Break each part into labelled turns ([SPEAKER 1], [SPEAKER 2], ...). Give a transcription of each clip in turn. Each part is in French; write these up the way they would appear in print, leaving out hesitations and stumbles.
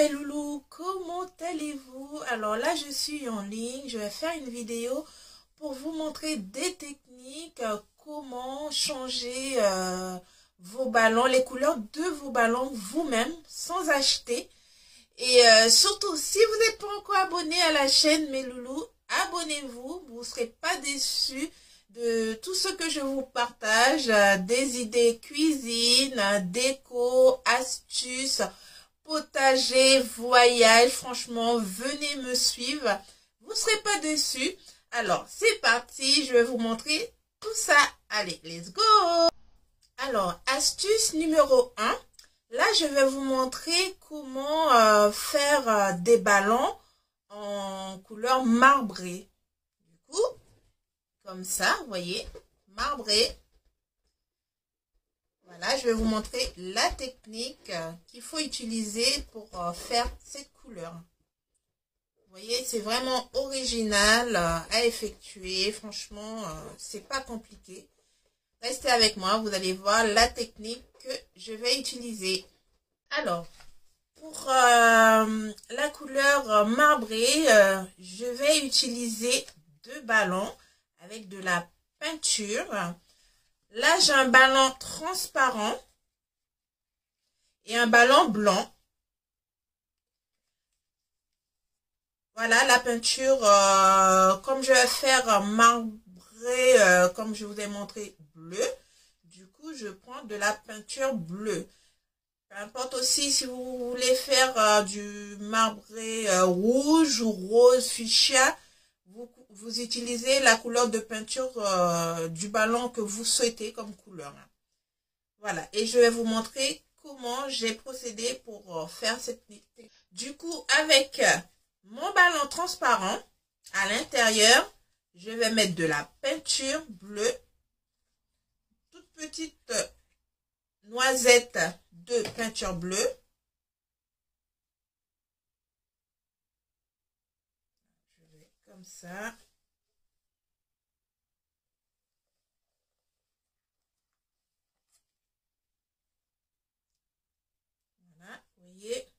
[SPEAKER 1] mes loulous, comment allez-vous? Alors là, je suis en ligne, je vais faire une vidéo pour vous montrer des techniques, comment changer vos ballons, les couleurs de vos ballons vous-même, sans acheter. Et surtout, si vous n'êtes pas encore abonné à la chaîne, mes loulous, abonnez-vous, vous ne serez pas déçus de tout ce que je vous partage, des idées cuisine, déco, astuces, potager, voyage. Franchement, venez me suivre, vous ne serez pas déçus. Alors, c'est parti, je vais vous montrer tout ça. Allez, let's go! Alors, astuce numéro 1. Là, je vais vous montrer comment faire des ballons en couleur marbrée. Du coup, comme ça, vous voyez, marbré. Voilà, je vais vous montrer la technique qu'il faut utiliser pour faire cette couleur. Vous voyez, c'est vraiment original à effectuer. Franchement, c'est pas compliqué. Restez avec moi, vous allez voir la technique que je vais utiliser. Alors, pour la couleur marbrée, je vais utiliser deux ballons avec de la peinture. Là, j'ai un ballon transparent et un ballon blanc. Voilà la peinture, comme je vais faire marbré, comme je vous ai montré, bleu. Du coup, je prends de la peinture bleue. Peu importe aussi si vous voulez faire du marbré rouge ou rose fuchsia, vous utilisez la couleur de peinture du ballon que vous souhaitez comme couleur. Voilà, et je vais vous montrer comment j'ai procédé pour faire cette technique. Du coup, avec mon ballon transparent, à l'intérieur, je vais mettre de la peinture bleue, toute petite noisette de peinture bleue. Je vais comme ça. Voilà, vous voyez.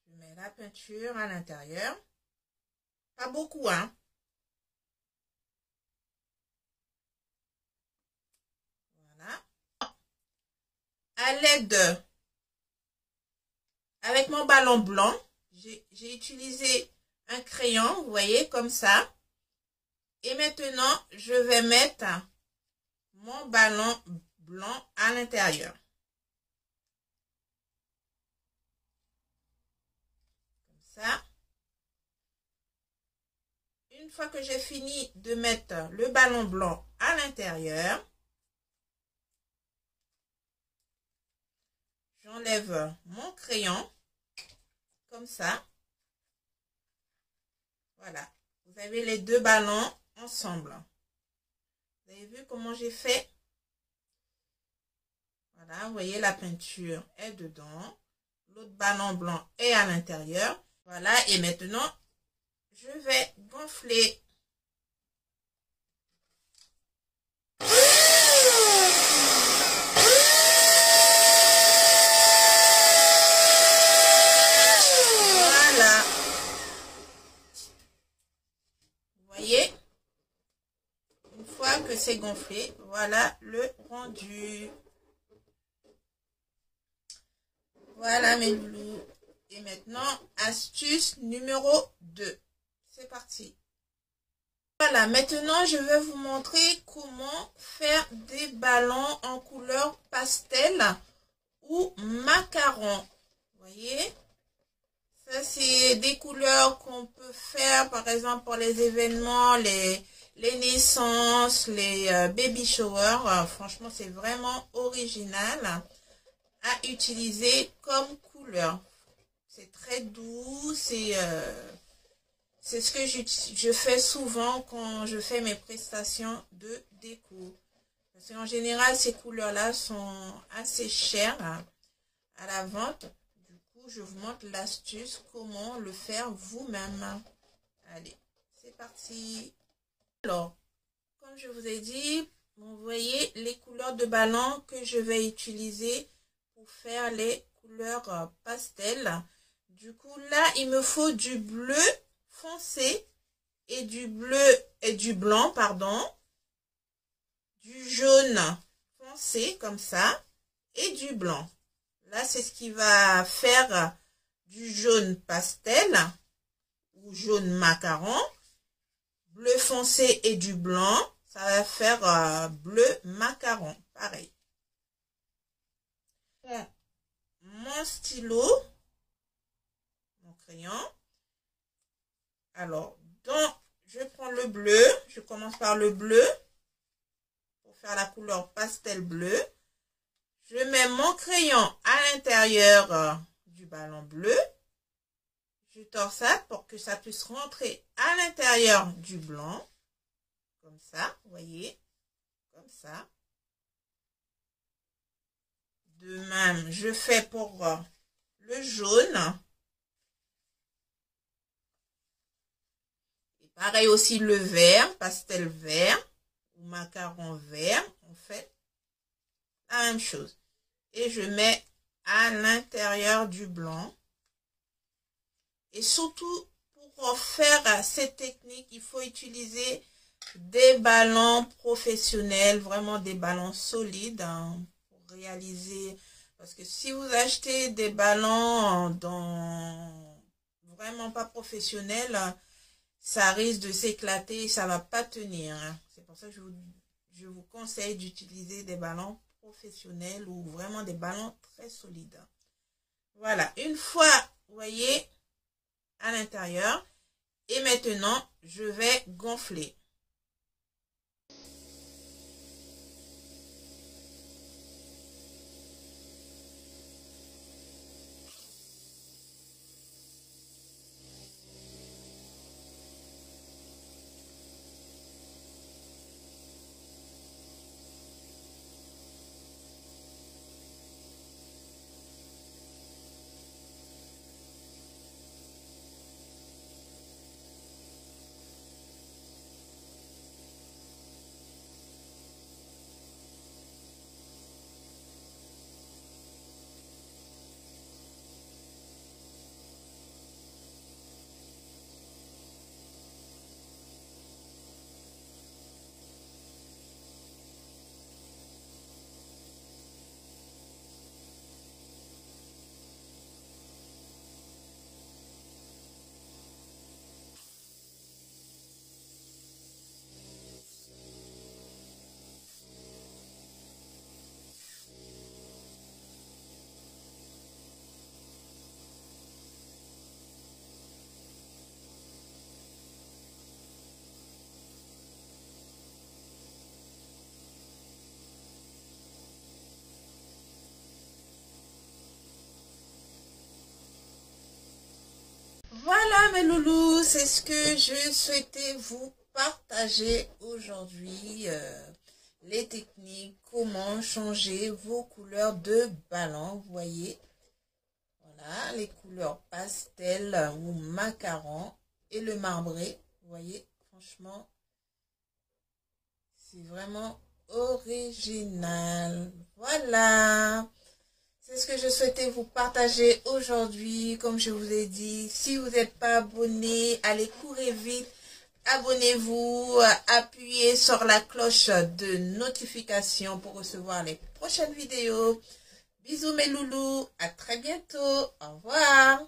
[SPEAKER 1] Je mets la peinture à l'intérieur. Pas beaucoup, hein. Voilà. À l'aide, avec mon ballon blanc, j'ai utilisé un crayon, vous voyez, comme ça. Et maintenant, je vais mettre mon ballon blanc à l'intérieur. Comme ça. Une fois que j'ai fini de mettre le ballon blanc à l'intérieur, j'enlève mon crayon, comme ça. Voilà, vous avez les deux ballons ensemble. Vous avez vu comment j'ai fait? Voilà, vous voyez la peinture est dedans. L'autre ballon blanc est à l'intérieur. Voilà, et maintenant, je vais gonfler. Voilà. Vous voyez? Une fois que c'est gonflé, voilà le rendu. Voilà mes loulous. Et maintenant, astuce numéro 2. C'est parti. Voilà, maintenant je vais vous montrer comment faire des ballons en couleur pastel ou macaron. Vous voyez? Ça, c'est des couleurs qu'on peut faire, par exemple, pour les événements, les naissances, les baby showers. Franchement, c'est vraiment original à utiliser comme couleur. C'est très doux, c'est ce que je fais souvent quand je fais mes prestations de déco. Parce qu'en général, ces couleurs-là sont assez chères à la vente. Du coup, je vous montre l'astuce, comment le faire vous-même. Allez, c'est parti. Alors, comme je vous ai dit, vous voyez les couleurs de ballon que je vais utiliser pour faire les couleurs pastel. Du coup, là, il me faut du bleu foncé et du blanc, pardon. Du jaune foncé, comme ça, et du blanc. Là, c'est ce qui va faire du jaune pastel ou jaune macaron. Bleu foncé et du blanc, ça va faire bleu macaron, pareil. Mon stylo, mon crayon. Alors, je prends le bleu, je commence par le bleu pour faire la couleur pastel bleu. Je mets mon crayon à l'intérieur du ballon bleu. Je tords ça pour que ça puisse rentrer à l'intérieur du blanc. Comme ça, vous voyez, comme ça. De même, je fais pour le jaune. Et pareil aussi le vert, pastel vert ou macaron vert. On fait la même chose. Et je mets à l'intérieur du blanc. Et surtout, pour faire cette technique, il faut utiliser des ballons professionnels, vraiment des ballons solides pour réaliser. Parce que si vous achetez des ballons vraiment pas professionnels, ça risque de s'éclater et ça va pas tenir. C'est pour ça que je vous conseille d'utiliser des ballons professionnels ou vraiment des ballons très solides. Voilà, une fois, vous voyez, à l'intérieur, et maintenant, je vais gonfler. Voilà mes loulous, c'est ce que je souhaitais vous partager aujourd'hui. Les techniques, comment changer vos couleurs de ballon. Vous voyez, voilà, les couleurs pastel ou macaron et le marbré. Vous voyez, franchement, c'est vraiment original. Voilà. C'est ce que je souhaitais vous partager aujourd'hui. Comme je vous ai dit, si vous n'êtes pas abonné, allez courir vite. Abonnez-vous, appuyez sur la cloche de notification pour recevoir les prochaines vidéos. Bisous mes loulous, à très bientôt. Au revoir.